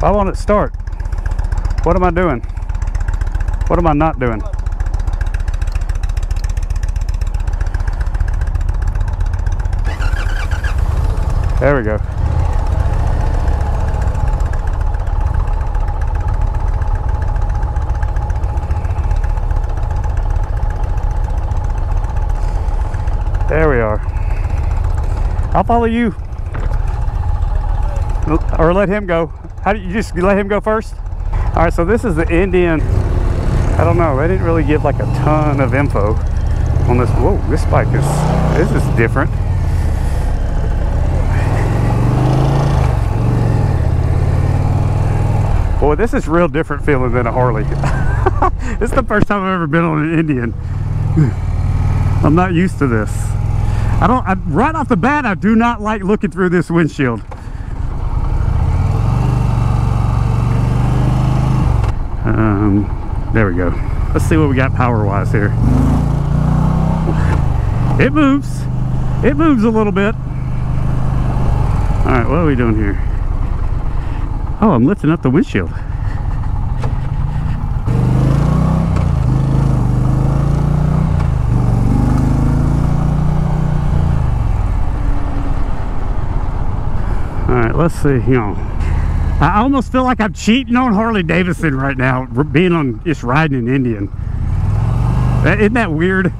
Why won't it start? What am I doing? What am I not doing? There we go. There we are. I'll follow you. Or let him go. How do you just let him go first? All right, so this is the Indian. I don't know, they didn't really give like a ton of info on this. Whoa, this bike this is different. Boy, this is real different feeling than a Harley. This is the first time I've ever been on an Indian. I'm not used to this. Right off the bat, I do not like looking through this windshield. There we go. Let's see what we got power-wise here. It moves. It moves a little bit. All right, what are we doing here? Oh, I'm lifting up the windshield. All right, let's see. You know, I almost feel like I'm cheating on Harley Davidson right now, being on just riding an Indian. Isn't that weird?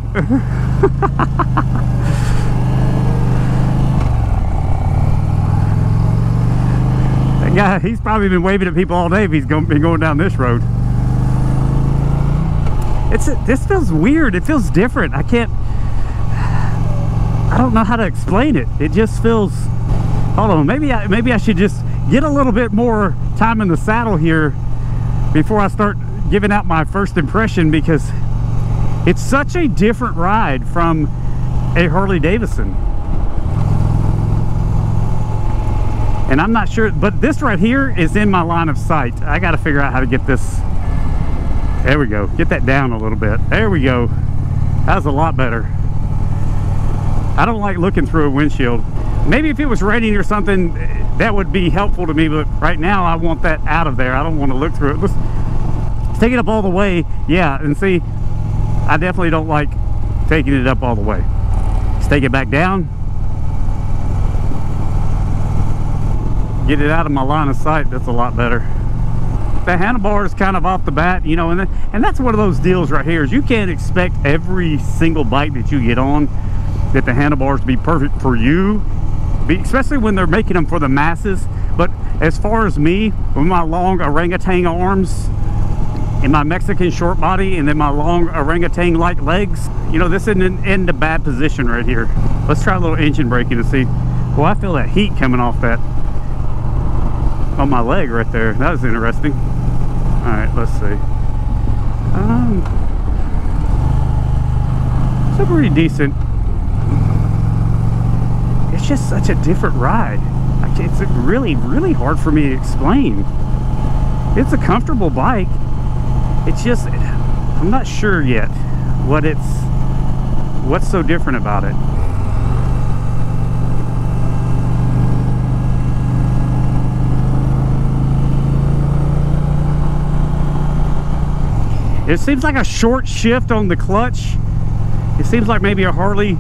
That guy, he's probably been waving at people all day if he's been going down this road. This feels weird. It feels different. I don't know how to explain it. It just feels. Hold on, maybe I should just get a little bit more time in the saddle here before I start giving out my first impression, because it's such a different ride from a Harley Davidson. And I'm not sure, but this right here is in my line of sight. I got to figure out how to get this. There we go. Get that down a little bit. There we go. That was a lot better. I don't like looking through a windshield. Maybe if it was raining or something, that would be helpful to me, but right now I want that out of there. I don't want to look through it. Let's take it up all the way. Yeah, and see, I definitely don't like taking it up all the way. Let's take it back down. Get it out of my line of sight. That's a lot better. The handlebar is kind of off the bat, you know, and that's one of those deals right here, is you can't expect every single bike that you get on that the handlebars be perfect for you, especially when they're making them for the masses. But as far as me, with my long orangutan arms and my Mexican short body and then my long orangutan like legs, you know, this isn't in the bad position right here. Let's try a little engine braking to see. Well, I feel that heat coming off that on my leg right there. That was interesting. All right, let's see. It's pretty decent. It's just such a different ride. It's really, really hard for me to explain. It's a comfortable bike. It's just, I'm not sure yet what's so different about it. It seems like a short shift on the clutch. It seems like maybe a Harley,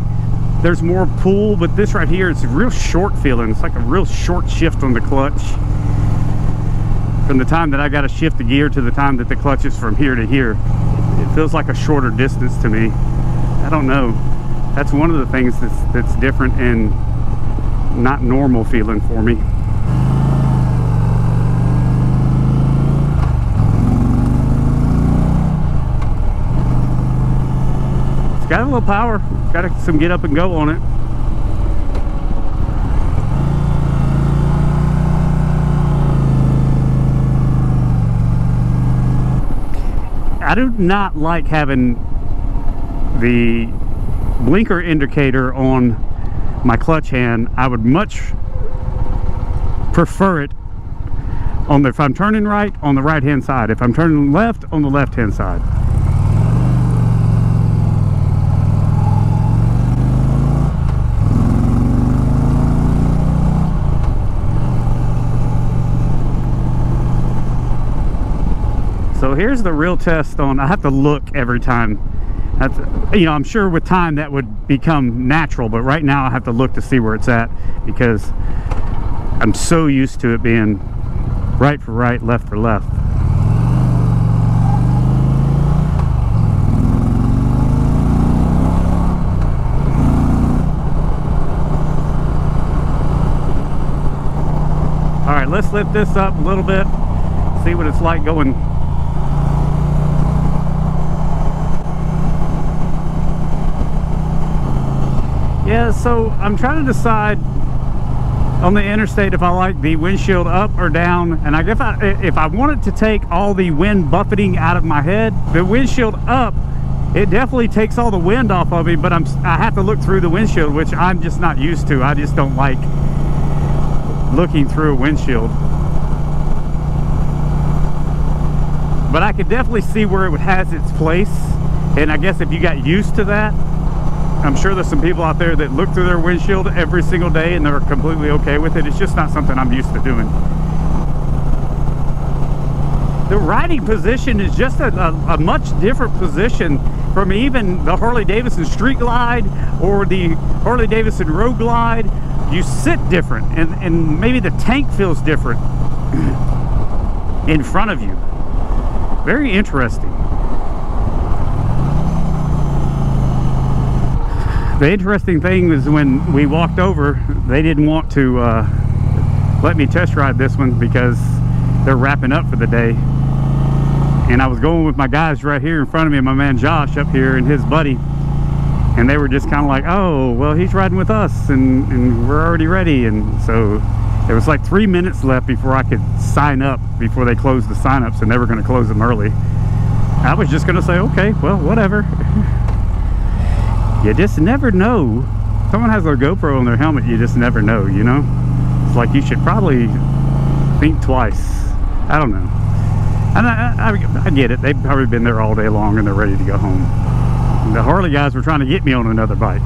there's more pull, but this right here, it's real short feeling. It's like a real short shift on the clutch. From the time that I got to shift the gear to the time that the clutch is from here to here, it feels like a shorter distance to me. I don't know. That's one of the things that's different and not normal feeling for me. It's got a little power, got some get up and go on it. I do not like having the blinker indicator on my clutch hand. I would much prefer it on if I'm turning right, on the right hand side. If I'm turning left, on the left hand side. So here's the real test on, I have to look every time. That's, you know, I'm sure with time that would become natural, but right now I have to look to see where it's at because I'm so used to it being right for right, left for left. All right, let's lift this up a little bit, see what it's like going. Yeah, so I'm trying to decide on the interstate if I like the windshield up or down, and I guess if I wanted to take all the wind buffeting out of my head, the windshield up, it definitely takes all the wind off of me, but I have to look through the windshield, which I'm just not used to. I just don't like looking through a windshield. But I could definitely see where it has its place, and I guess if you got used to that, I'm sure there's some people out there that look through their windshield every single day and they're completely okay with it. It's just not something I'm used to doing. The riding position is just a much different position from even the Harley Davidson Street Glide or the Harley Davidson Road Glide. You sit different, and maybe the tank feels different in front of you. Very interesting. The interesting thing was when we walked over, they didn't want to let me test ride this one because they're wrapping up for the day. And I was going with my guys right here in front of me, my man Josh up here and his buddy. And they were just kind of like, oh, well, he's riding with us and we're already ready. And so there was like 3 minutes left before I could sign up, before they closed the sign-ups, and they were going to close them early. I was just going to say, okay, well, whatever. You just never know. Someone has their GoPro on their helmet, you just never know, you know? It's like you should probably think twice. I don't know. And I get it. They've probably been there all day long and they're ready to go home. The Harley guys were trying to get me on another bike.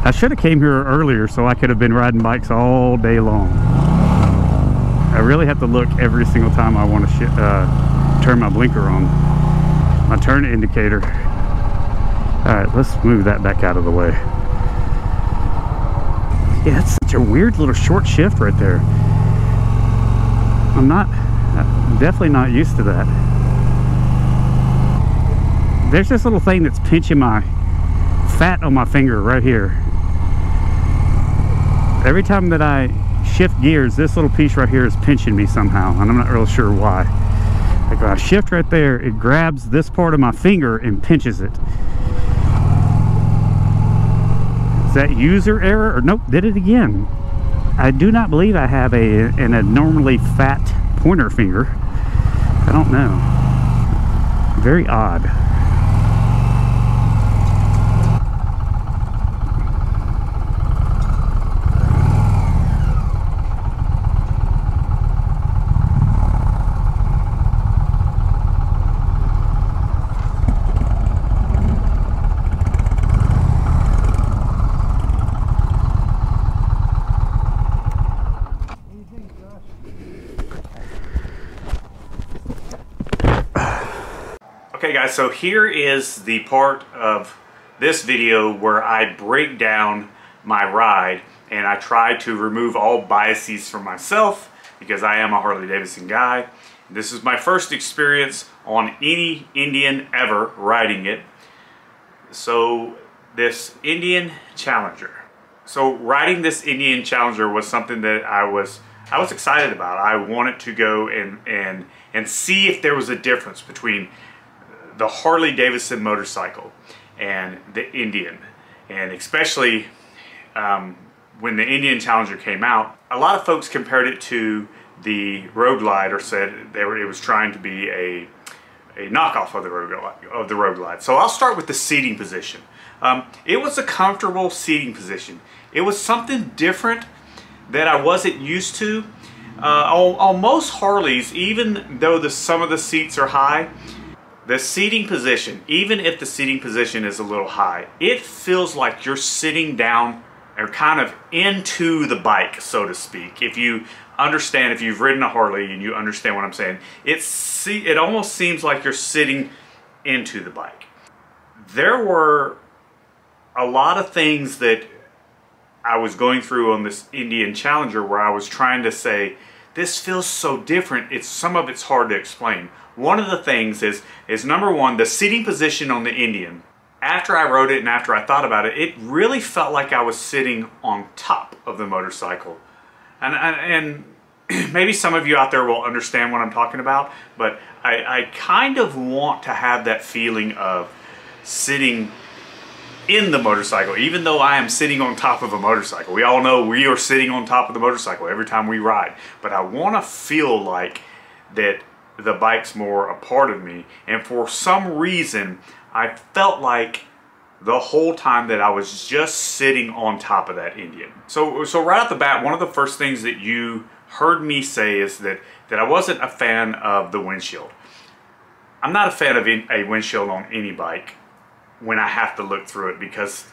I should have came here earlier so I could have been riding bikes all day long. I really have to look every single time I want to turn my blinker on, my turn indicator. All right, let's move that back out of the way. Yeah, that's such a weird little short shift right there. I'm definitely not used to that. There's this little thing that's pinching my fat on my finger right here. Every time that I shift gears, this little piece right here is pinching me somehow, and I'm not real sure why. Like when I shift right there, it grabs this part of my finger and pinches it. Is that user error? Or nope, did it again. I do not believe I have an abnormally fat pointer finger. I don't know. Very odd. Okay guys, so here is the part of this video where I break down my ride and I try to remove all biases from myself because I am a Harley Davidson guy. This is my first experience on any Indian ever riding it. So this Indian Challenger. So riding this Indian Challenger was something that I was excited about. I wanted to go and see if there was a difference between the Harley Davidson motorcycle and the Indian, and especially when the Indian Challenger came out, a lot of folks compared it to the Road Glide, or said it was trying to be a knockoff of the Road Glide. So I'll start with the seating position. It was a comfortable seating position. It was something different that I wasn't used to. On most Harleys, even though some of the seats are high, the seating position, even if the seating position is a little high, it feels like you're sitting down are kind of into the bike, so to speak. If you understand, if you've ridden a Harley and you understand what I'm saying, it almost seems like you're sitting into the bike. There were a lot of things that I was going through on this Indian Challenger where I was trying to say, this feels so different, some of it's hard to explain. One of the things is number one, the seating position on the Indian. After I rode it and after I thought about it, it really felt like I was sitting on top of the motorcycle. And maybe some of you out there will understand what I'm talking about, but I kind of want to have that feeling of sitting in the motorcycle, even though I am sitting on top of a motorcycle. We all know we are sitting on top of the motorcycle every time we ride, but I want to feel like that the bike's more a part of me. And for some reason, I felt like the whole time that I was just sitting on top of that Indian. So right off the bat, one of the first things that you heard me say is that I wasn't a fan of the windshield. I'm not a fan of a windshield on any bike when I have to look through it, because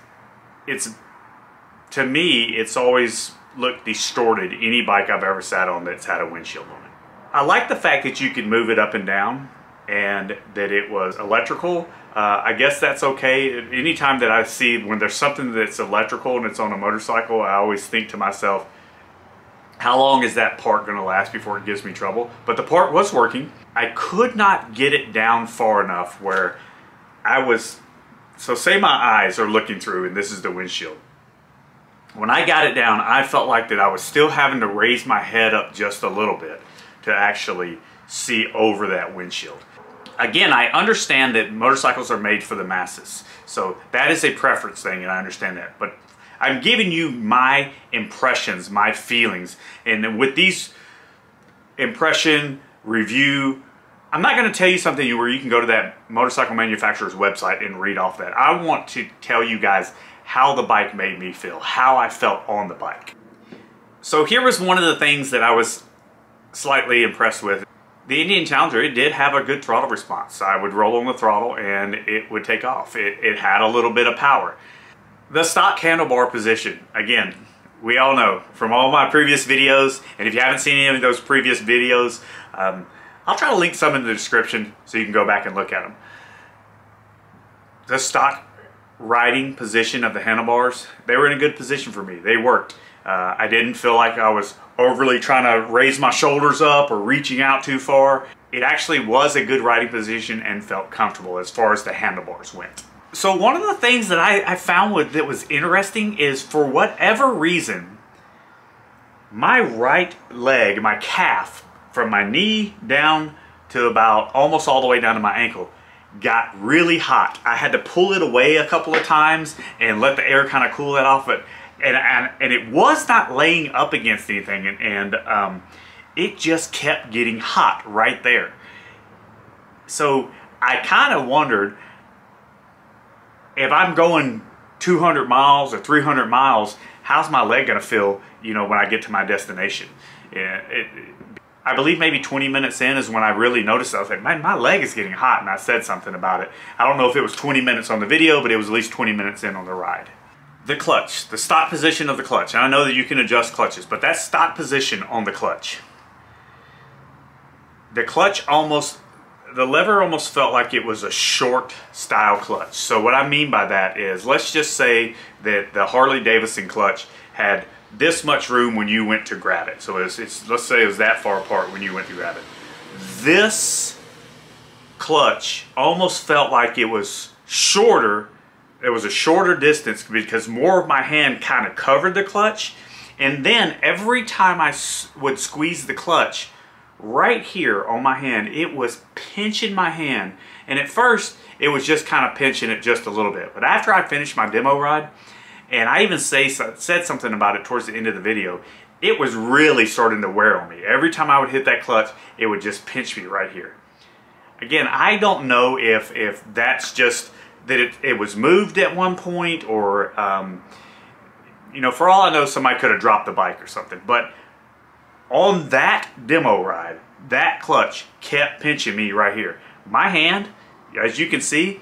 to me, it's always looked distorted, any bike I've ever sat on that's had a windshield on it. I like the fact that you can move it up and down and that it was electrical. I guess that's okay. Anytime that I see when there's something that's electrical and it's on a motorcycle, I always think to myself, how long is that part going to last before it gives me trouble? But the part was working. I could not get it down far enough where so say my eyes are looking through and this is the windshield. When I got it down, I felt like that I was still having to raise my head up just a little bit to actually see over that windshield. Again, I understand that motorcycles are made for the masses, so that is a preference thing, and I understand that. But I'm giving you my impressions, my feelings, and with these impression, review, I'm not going to tell you something where you can go to that motorcycle manufacturer's website and read off that. I want to tell you guys how the bike made me feel, how I felt on the bike. So here was one of the things that I was slightly impressed with. The Indian Challenger, it did have a good throttle response. I would roll on the throttle and it would take off. It had a little bit of power. The stock handlebar position, again, we all know from all my previous videos, and if you haven't seen any of those previous videos, I'll try to link some in the description so you can go back and look at them. The stock riding position of the handlebars, they were in a good position for me. They worked. I didn't feel like I was overly trying to raise my shoulders up or reaching out too far. It actually was a good riding position and felt comfortable as far as the handlebars went. So one of the things that I found that was interesting is, for whatever reason, my right leg, my calf, from my knee down to about almost all the way down to my ankle, got really hot. I had to pull it away a couple of times and let the air kind of cool that off. And it was not laying up against anything, and it just kept getting hot right there. So I kind of wondered, if I'm going 200 miles or 300 miles, how's my leg going to feel, when I get to my destination? I believe maybe 20 minutes in is when I really noticed it. I was like, man, my leg is getting hot, and I said something about it. I don't know if it was 20 minutes on the video, but it was at least 20 minutes in on the ride. The clutch, the stock position of the clutch. And I know that you can adjust clutches, but that stock position on the clutch. The lever almost felt like it was a short style clutch. So what I mean by that is, let's just say that the Harley Davidson clutch had this much room when you went to grab it. So let's say it was that far apart when you went to grab it. This clutch almost felt like it was shorter. It was a shorter distance because more of my hand kind of covered the clutch. And then every time I would squeeze the clutch, right here on my hand, it was pinching my hand. And at first, it was just kind of pinching it just a little bit. But after I finished my demo ride, and I even said something about it towards the end of the video, it was really starting to wear on me. Every time I would hit that clutch, it would just pinch me right here. Again, I don't know if that's just that it was moved at one point, or for all I know, somebody could have dropped the bike or something. But on that demo ride, that clutch kept pinching me right here. My hand, as you can see,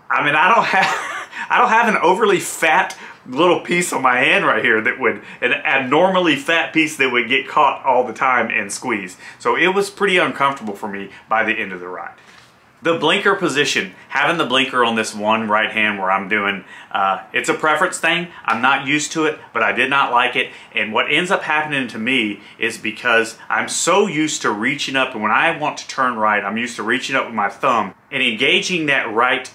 I mean, I don't have I don't have an overly fat little piece on my hand right here that would, an abnormally fat piece that would get caught all the time and squeezed. So it was pretty uncomfortable for me by the end of the ride. The blinker position, having the blinker on this one right hand where I'm doing, it's a preference thing. I'm not used to it, but I did not like it. And what ends up happening to me is because I'm so used to reaching up, and when I want to turn right, I'm used to reaching up with my thumb and engaging that right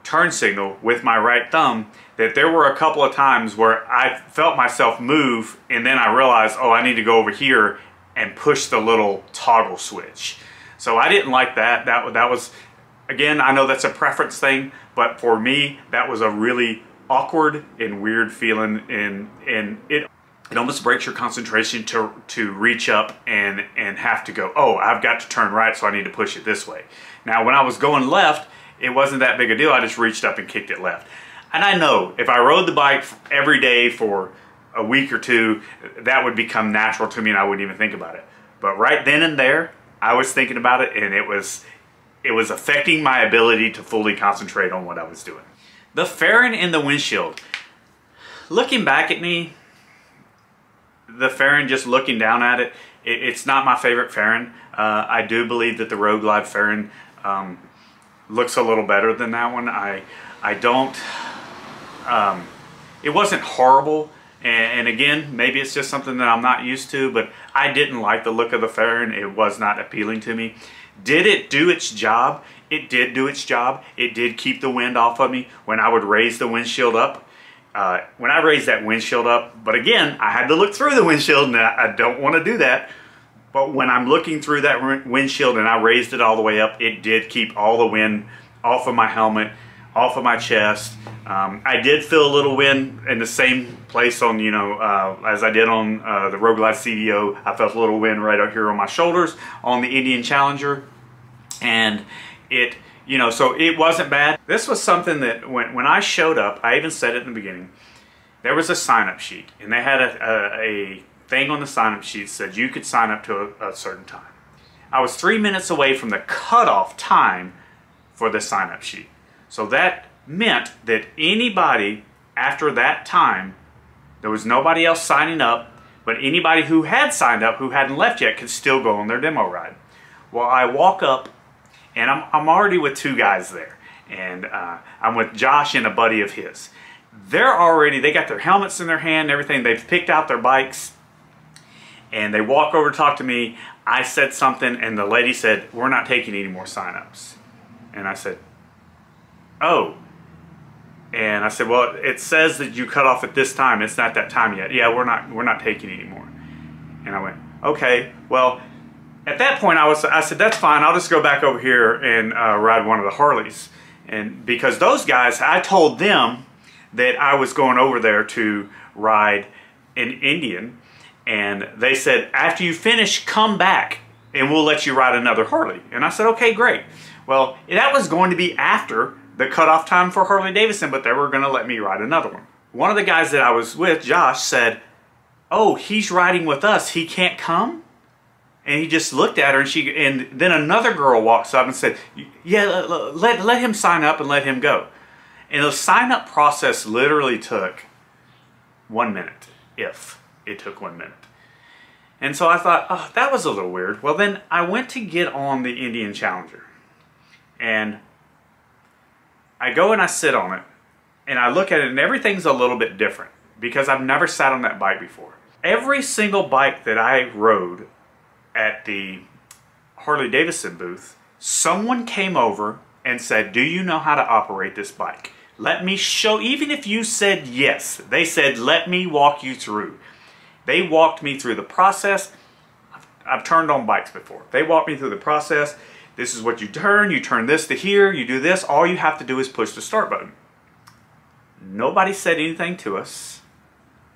turn signal with my right thumb, that there were a couple of times where I felt myself move and then I realized, oh, I need to go over here and push the little toggle switch. So I didn't like that. That was, again, I know that's a preference thing, but for me, that was a really awkward and weird feeling, and it almost breaks your concentration to reach up and have to go, oh, I've got to turn right, so I need to push it this way. Now, when I was going left, it wasn't that big a deal. I just reached up and kicked it left. And I know if I rode the bike every day for a week or two, that would become natural to me and I wouldn't even think about it. But right then and there, I was thinking about it, and it was affecting my ability to fully concentrate on what I was doing. The fairing in the windshield. Looking back at me, the fairing, just looking down at it, it's not my favorite fairing. I do believe that the Road Glide fairing looks a little better than that one. I don't, it wasn't horrible. And again, maybe it's just something that I'm not used to, but I didn't like the look of the fairing. It was not appealing to me. Did it do its job? It did do its job. It did keep the wind off of me when I would raise the windshield up. When I raised that windshield up, but again, I had to look through the windshield, and I don't want to do that. But when I'm looking through that windshield and I raised it all the way up, it did keep all the wind off of my helmet, off of my chest. I did feel a little wind in the same place on, you know, as I did on the Road Glide CDO. I felt a little wind right up here on my shoulders on the Indian Challenger. And it, you know, so it wasn't bad. This was something that when I showed up, I even said it in the beginning, there was a sign-up sheet. And they had a thing on the sign-up sheet that said you could sign up to a certain time. I was 3 minutes away from the cutoff time for the sign-up sheet. So that meant that anybody after that time, there was nobody else signing up, but anybody who had signed up who hadn't left yet could still go on their demo ride. Well, I walk up and I'm already with two guys there, and I'm with Josh and a buddy of his. They got their helmets in their hand and everything. They've picked out their bikes, and they walk over to talk to me. I said something, and the lady said, "We're not taking any more signups." And I said, "Oh." And I said, "Well, it says that you cut off at this time. It's not that time yet." "Yeah, we're not taking any more." And I went, "Okay." Well, at that point, I said, "That's fine. I'll just go back over here and ride one of the Harleys." And because those guys, I told them that I was going over there to ride an Indian, and they said, "After you finish, come back and we'll let you ride another Harley." And I said, "Okay, great." Well, that was going to be after the cutoff time for Harley Davidson, but they were going to let me ride another one. One of the guys that I was with, Josh, said, "Oh, he's riding with us. He can't come?" And he just looked at her, and then another girl walks up and said, "Yeah, let him sign up and let him go." And the sign-up process literally took 1 minute, if it took 1 minute. And so I thought, oh, that was a little weird. Well, then I went to get on the Indian Challenger, and I go and I sit on it, and I look at it, and everything's a little bit different because I've never sat on that bike before. Every single bike that I rode at the Harley Davidson booth, someone came over and said, "Do you know how to operate this bike? Let me show," even if you said yes, they said, "Let me walk you through." They walked me through the process. I've turned on bikes before. They walked me through the process. This is what you turn this to here, you do this. All you have to do is push the start button. Nobody said anything to us.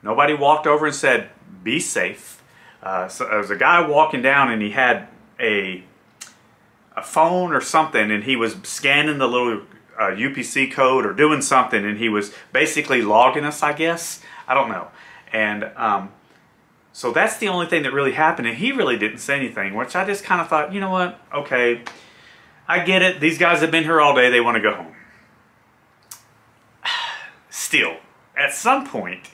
Nobody walked over and said, "Be safe." So there was a guy walking down, and he had a phone or something, and he was scanning the little UPC code or doing something, and he was basically logging us, I guess. I don't know. And so that's the only thing that really happened, and he really didn't say anything, which I just kind of thought, you know what, okay, I get it. These guys have been here all day. They want to go home. still, at some point,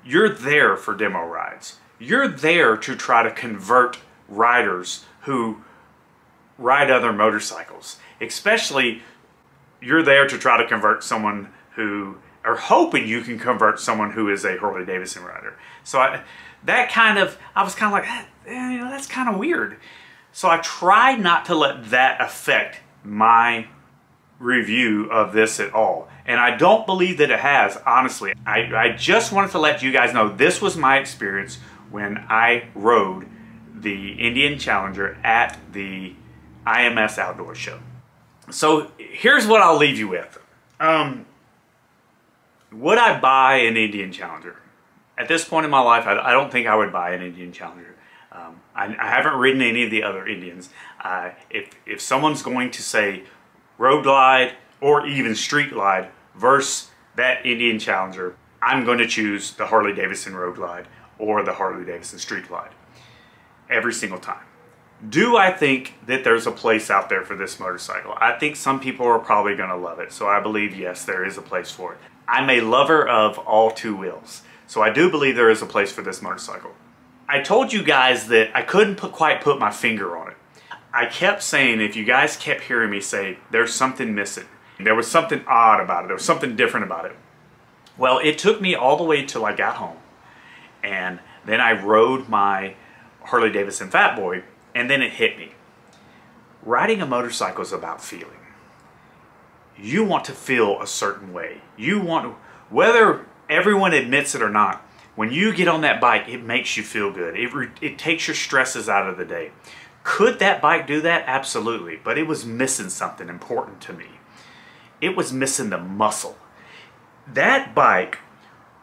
you're there for demo rides. You're there to try to convert riders who ride other motorcycles. Especially, you're there to try to convert someone who, or hoping you can convert someone who is a Harley Davidson rider. So I was kind of like, you know, that's kind of weird. So I try not to let that affect my review of this at all. And I don't believe that it has, honestly. I just wanted to let you guys know this was my experience when I rode the Indian Challenger at the IMS Outdoor show. So here's what I'll leave you with. Would I buy an Indian Challenger? At this point in my life, I don't think I would buy an Indian Challenger. I haven't ridden any of the other Indians. If someone's going to say road glide or even street glide versus that Indian Challenger, I'm going to choose the Harley Davidson road glide or the Harley Davidson street glide every single time. Do I think that there's a place out there for this motorcycle? I think some people are probably going to love it. So I believe, yes, there is a place for it. I'm a lover of all two wheels. So I do believe there is a place for this motorcycle. I told you guys that I couldn't quite put my finger on it. I kept saying, if you guys kept hearing me say, there's something missing. There was something odd about it. There was something different about it. Well, it took me all the way till I got home. And then I rode my Harley Davidson Fat Boy, and then it hit me. Riding a motorcycle is about feeling. You want to feel a certain way. You want, whether everyone admits it or not, when you get on that bike, it makes you feel good. It takes your stresses out of the day. Could that bike do that? Absolutely. But it was missing something important to me. It was missing the muscle. That bike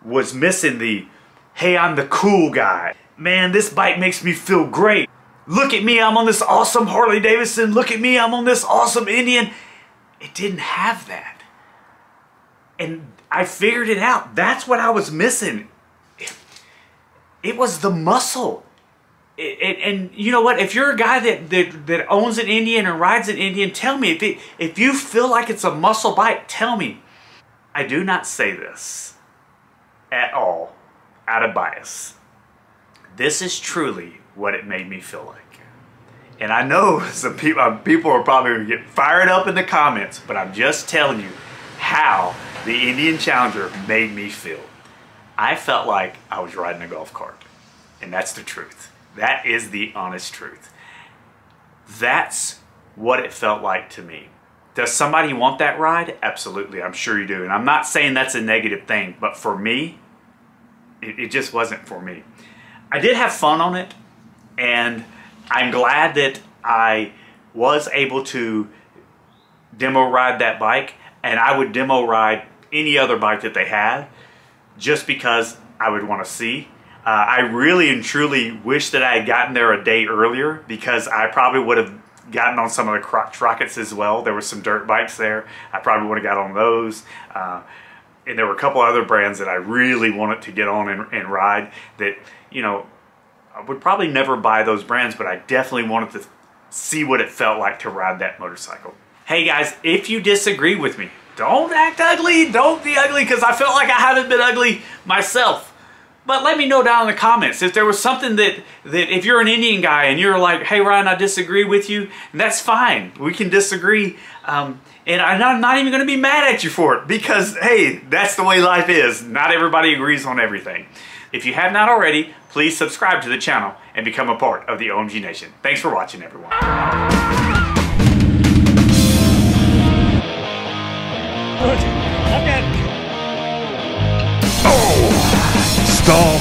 was missing the, hey, I'm the cool guy. Man, this bike makes me feel great. Look at me, I'm on this awesome Harley Davidson. Look at me, I'm on this awesome Indian. It didn't have that. And I figured it out. That's what I was missing. It was the muscle. And you know what? If you're a guy that owns an Indian and rides an Indian, tell me. If you feel like it's a muscle bike, tell me. I do not say this at all out of bias. This is truly what it made me feel like. And I know some people are probably going to get fired up in the comments, but I'm just telling you how the Indian Challenger made me feel. I felt like I was riding a golf cart. And that's the truth. That is the honest truth. That's what it felt like to me. Does somebody want that ride? Absolutely, I'm sure you do. And I'm not saying that's a negative thing, but for me, it just wasn't for me. I did have fun on it, and I'm glad that I was able to demo ride that bike, and I would demo ride any other bike that they had just because I would want to see. I really and truly wish that I had gotten there a day earlier, because I probably would have gotten on some of the crotch rockets as well. There were some dirt bikes there. I probably would have got on those. And there were a couple other brands that I really wanted to get on and ride that, you know, I would probably never buy those brands, but I definitely wanted to see what it felt like to ride that motorcycle. Hey guys, if you disagree with me, don't act ugly, don't be ugly, because I felt like I haven't been ugly myself. But let me know down in the comments if there was something that if you're an Indian guy and you're like, hey Ryan, I disagree with you, and that's fine. We can disagree. And I'm not even going to be mad at you for it, because, hey, that's the way life is. Not everybody agrees on everything. If you have not already, please subscribe to the channel and become a part of the OMG Nation. Thanks for watching, everyone. Stall.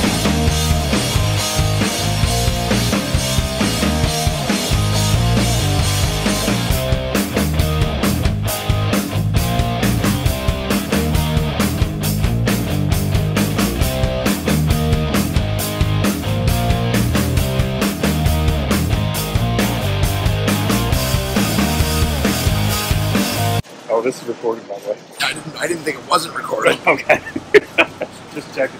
Oh, this is recorded, by the way. I didn't think it wasn't recorded. Okay. Just checking.